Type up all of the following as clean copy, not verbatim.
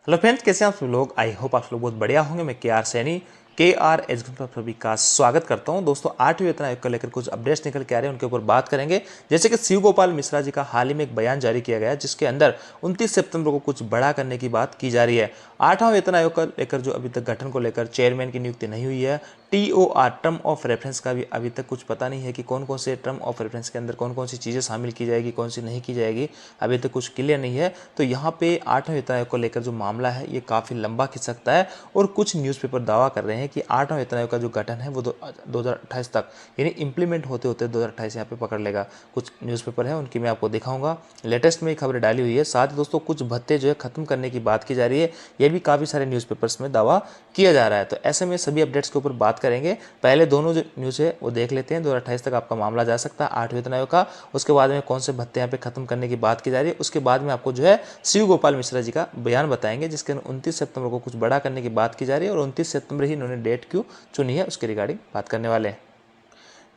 Hello friends, कैसे हैं आप सब लोग। आई होप आप सब लोग बहुत बढ़िया होंगे। मैं के आर सैनी एजुकेशन पर सभी का स्वागत करता हूं। दोस्तों, 8वीं वेतन आयोग को लेकर कुछ अपडेट्स निकल के आ रहे हैं, उनके ऊपर बात करेंगे। जैसे कि शिव गोपाल मिश्रा जी का हाल ही में एक बयान जारी किया गया है, जिसके अंदर 29 सितंबर को कुछ बड़ा करने की बात की जा रही है। 8वां वेतन आयोग को लेकर जो अभी तक गठन को लेकर चेयरमैन की नियुक्ति नहीं हुई है। TOR टर्म ऑफ रेफरेंस का भी अभी तक कुछ पता नहीं है कि कौन कौन से टर्म ऑफ रेफरेंस के अंदर कौन कौन सी चीज़ें शामिल की जाएगी, कौन सी नहीं की जाएगी, अभी तक कुछ क्लियर नहीं है। तो यहाँ पे 8वें वेतन आयोग को लेकर जो मामला है ये काफ़ी लंबा खिंच सकता है और कुछ न्यूज़पेपर दावा कर रहे हैं कि 8वां वेतन आयोग का जो गठन है वो 2028 तक यानी इंप्लीमेंट होते होते 2028 यहाँ पे पकड़ लेगा। कुछ न्यूज़पेपर है उनकी मैं आपको दिखाऊंगा। लेटेस्ट में खबर डाली हुई है। साथ ही दोस्तों कुछ भत्ते जो है खत्म करने की बात की जा रही है, ये भी काफ़ी सारे न्यूज़पेपर्स में दावा किया जा रहा है। तो ऐसे में सभी अपडेट्स के ऊपर बात करेंगे। पहले दोनों जो न्यूज़ है वो देख लेते हैं। 2028 तक आपका मामला जा सकता है 8वें वेतन आयोग का। उसके बाद में कौन से भत्ते यहाँ पे खत्म करने की बात की जा रही है, उसके बाद में आपको जो है शिव गोपाल मिश्रा जी का बयान बताएंगे, जिसके 29 सितंबर को कुछ बड़ा करने की बात की जा रही है और 29 सितंबर ही इन्होंने डेट क्यों चुनी है उसके रिगार्डिंग बात करने वाले हैं।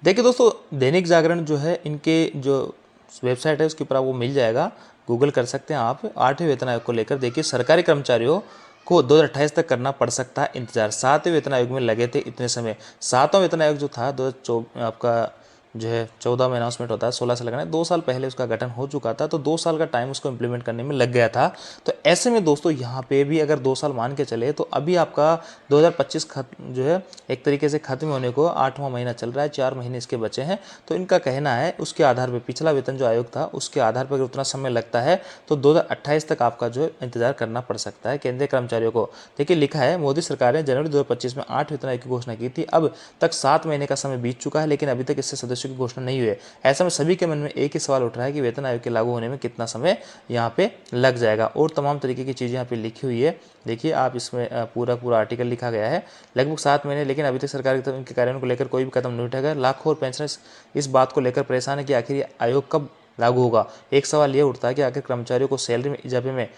देखिए दोस्तों, दैनिक जागरण जो है इनके जो वेबसाइट है उसके ऊपर आपको मिल जाएगा, गूगल कर सकते हैं आप। 8वें वेतन आयोग को लेकर देखिए, सरकारी कर्मचारियों को 2028 तक करना पड़ सकता है इंतजार। 7वें वेतन आयोग में लगे थे इतने समय। 7वां वेतन आयोग जो था 2024 आपका जो है 14 में अनाउंसमेंट होता है, 16 से लगना है, 2 साल पहले उसका गठन हो चुका था। तो 2 साल का टाइम उसको इंप्लीमेंट करने में लग गया था। तो ऐसे में दोस्तों यहाँ पे भी अगर 2 साल मान के चले तो अभी आपका 2025 जो है एक तरीके से खत्म होने को 8वां महीना चल रहा है, 4 महीने इसके बचे हैं। तो इनका कहना है उसके आधार पर पिछला वेतन जो आयोग था उसके आधार पर अगर उतना समय लगता है तो 2028 तक आपका जो है इंतजार करना पड़ सकता है केंद्रीय कर्मचारियों को। देखिए लिखा है, मोदी सरकार ने जनवरी 2025 में 8 वेतन आयोग की घोषणा की थी। अब तक 7 महीने का समय बीत चुका है, लेकिन अभी तक इससे सदस्यों की घोषणा नहीं हुई है। ऐसा में सभी के मन में एक ही सवाल उठ रहा है कि वेतन आयोग के लागू होने में कितना समय यहाँ पे लग जाएगा। और तमाम तरीके की चीज़ें यहाँ पे लिखी हुई है। देखिए आप इसमें पूरा आर्टिकल लिखा गया है, लगभग 7 महीने, लेकिन अभी तक सरकार की तरफ इनके कार्यों को लेकर कोई भी कदम नहीं उठाया गया। लाखों और पेंशनर्स इस बात को लेकर परेशान है कि आखिर ये आयोग कब लागू होगा। एक सवाल ये उठता है कि आखिर कर्मचारियों को सैलरी में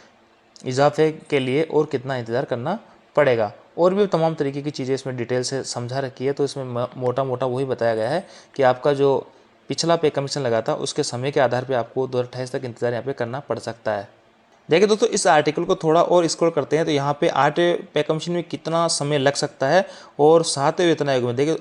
इजाफे के लिए और कितना इंतजार करना पड़ेगा। और भी तमाम तरीके की चीज़ें इसमें डिटेल से समझा रखी है। तो इसमें मोटा मोटा वही बताया गया है कि आपका जो पिछला पे कमीशन लगा था उसके समय के आधार पे आपको 2028 तक इंतजार यहाँ पे करना पड़ सकता है। देखिए दोस्तों, इस आर्टिकल को थोड़ा और स्क्रॉल करते हैं तो यहाँ पे 8वें पे कमीशन में कितना समय लग सकता है और 7वें वेतन आयोग में देखिए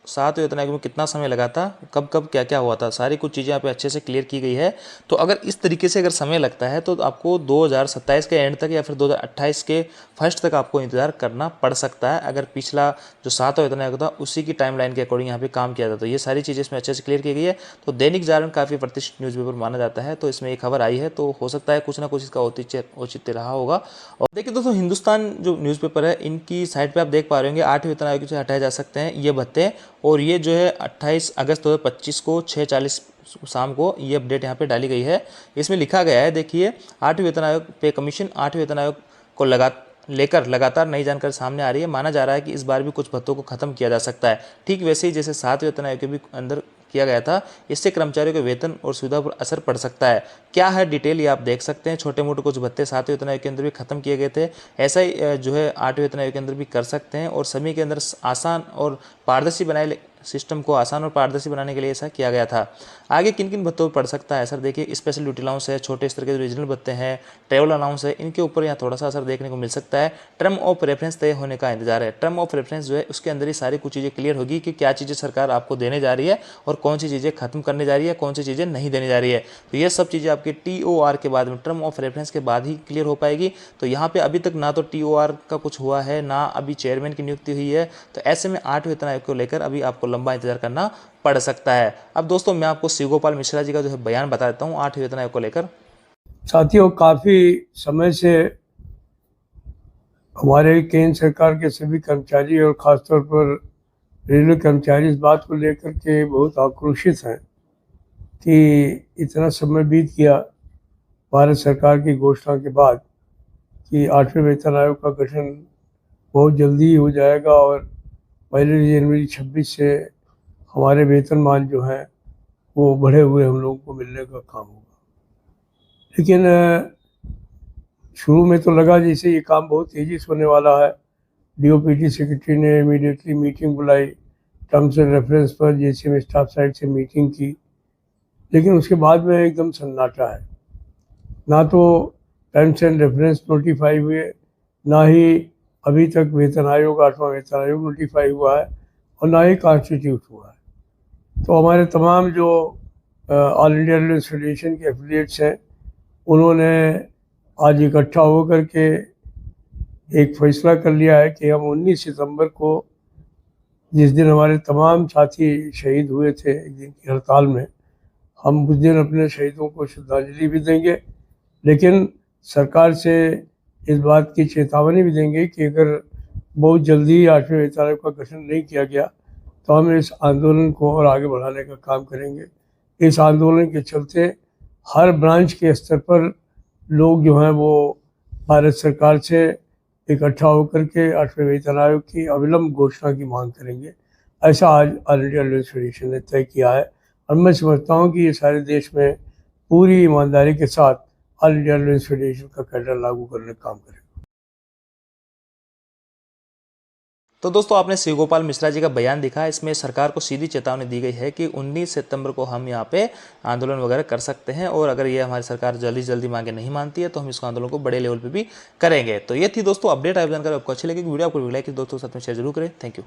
7वें वेतन आयोग में कितना समय लगा था, कब कब क्या क्या हुआ था, सारी कुछ चीज़ें यहाँ पे अच्छे से क्लियर की गई है। तो अगर इस तरीके से अगर समय लगता है तो आपको 2027 के एंड तक या फिर 2028 के फर्स्ट तक आपको इंतजार करना पड़ सकता है, अगर पिछला जो 7वां वेतन आयोग था उसी की टाइमलाइन के अकॉर्डिंग यहाँ पे काम किया था। तो ये सारी चीज़ें इसमें अच्छे से क्लियर की गई है। तो दैनिक जागरण काफ़ी प्रतिष्ठित न्यूज़पेपर माना जाता है, तो इसमें एक खबर आई है, तो हो सकता है कुछ ना कुछ इसका औचित्य रहा होगा। और देखिए दोस्तों, हिंदुस्तान जो न्यूज़पेपर है इनकी साइट पे आप देख पा रहे होंगे 8वें वेतन आयोग से हटाए जा सकते हैं ये भत्ते। और ये जो है 28 अगस्त 2025 को 6:40 शाम को ये अपडेट यहाँ पे डाली गई है। इसमें लिखा गया है, देखिए 8वें वेतन आयोग पे कमीशन 8वें वेतन आयोग को लेकर लगातार नई जानकारी सामने आ रही है। माना जा रहा है कि इस बार भी कुछ भत्तों को खत्म किया जा सकता है, ठीक वैसे ही जैसे 7वें वेतन आयोग के भी अंदर किया गया था। इससे कर्मचारियों के वेतन और सुविधा पर असर पड़ सकता है। क्या है डिटेल ये आप देख सकते हैं। छोटे मोटे कुछ भत्ते 7वें वेतन आयोग के अंदर भी खत्म किए गए थे, ऐसा ही जो है 8वें वेतन आयोग के अंदर भी कर सकते हैं। और सभी के अंदर आसान और पारदर्शी बनाए सिस्टम को आसान और पारदर्शी बनाने के लिए ऐसा किया गया था। आगे किन किन भत्तों पर पड़ सकता है सर, देखिए स्पेशल ड्यूटी अलाउंस है, छोटे स्तर के जो रीजनल भत्ते हैं, ट्रेवल अलाउंस है, इनके ऊपर यहाँ थोड़ा सा असर देखने को मिल सकता है। टर्म ऑफ रेफरेंस तय होने का इंतजार है। टर्म ऑफ रेफरेंस जो है उसके अंदर ही सारी कुछ चीज़ें क्लियर होगी कि क्या चीज़ें सरकार आपको देने जा रही है और कौन सी चीज़ें खत्म करने जा रही है, कौन सी चीज़ें नहीं देने जा रही है। तो ये सब चीज़ें आपकी TOR के बाद में, टर्म ऑफ रेफरेंस के बाद ही क्लियर हो पाएगी। तो यहाँ पे अभी तक ना तो TOR का कुछ हुआ है, ना अभी चेयरमैन की नियुक्ति हुई है। तो ऐसे में 8वें वेतन आयोग को लेकर अभी आपको लंबा इंतजार करना पड़ सकता है। अब दोस्तों मैं आपको शिव गोपाल मिश्रा जी का जो है बयान बता देता हूँ 8वें वेतन आयोग को लेकर। साथियों, काफ़ी समय से हमारे केंद्र सरकार के सभी कर्मचारी और ख़ासतौर पर रेलवे कर्मचारी इस बात को लेकर के बहुत आक्रोशित हैं कि इतना समय बीत गया भारत सरकार की घोषणा के बाद कि 8वें वेतन आयोग का गठन बहुत जल्दी हो जाएगा और 1 जनवरी 26 से हमारे वेतनमान जो हैं वो बढ़े हुए हम लोगों को मिलने का काम होगा। लेकिन शुरू में तो लगा जैसे ये काम बहुत तेज़ी से होने वाला है। DOPT सेक्रेटरी ने इमीडिएटली मीटिंग बुलाई, टर्म्स एंड रेफरेंस पर JCM स्टाफ साइड से मीटिंग की, लेकिन उसके बाद में एकदम सन्नाटा है। ना तो टर्म्स एंड रेफरेंस नोटिफाई हुए, ना ही अभी तक वेतन आयोग 8वां वेतन आयोग नोटिफाई हुआ है और ना ही कॉन्स्टिट्यूट हुआ है। तो हमारे तमाम जो ऑल इंडिया रेलवे फेडरेशन के एफिलिएट्स हैं उन्होंने आज इकट्ठा होकर के एक फैसला कर लिया है कि हम 19 सितंबर को, जिस दिन हमारे तमाम साथी शहीद हुए थे एक दिन की हड़ताल में, हम उस दिन अपने शहीदों को श्रद्धांजलि भी देंगे, लेकिन सरकार से इस बात की चेतावनी भी देंगे कि अगर बहुत जल्दी 8वें वेतन आयोग का गठन नहीं किया गया तो हम इस आंदोलन को और आगे बढ़ाने का काम करेंगे। इस आंदोलन के चलते हर ब्रांच के स्तर पर लोग जो हैं वो भारत सरकार से इकट्ठा होकर के 8वें वेतन आयोग की अविलंब घोषणा की मांग करेंगे। ऐसा आज ऑल इंडिया रेलवे फेडरेशन ने तय किया है और मैं समझता हूँ कि ये सारे देश में पूरी ईमानदारी के साथ ऑल इंडिया रेलवे फेडरेशन का कैडर लागू करने का काम करेगा। तो दोस्तों आपने शिव गोपाल मिश्रा जी का बयान देखा। इसमें सरकार को सीधी चेतावनी दी गई है कि 19 सितंबर को हम यहाँ पे आंदोलन वगैरह कर सकते हैं और अगर ये हमारी सरकार जल्दी जल्दी मांगे नहीं मानती है तो हम इस आंदोलन को बड़े लेवल पे भी करेंगे। तो ये थी दोस्तों अपडेट। आप जानकर आपको अच्छी लगी वीडियो, आपको लाइक दोस्तों के साथ में शेयर जरूर करें। Thank you.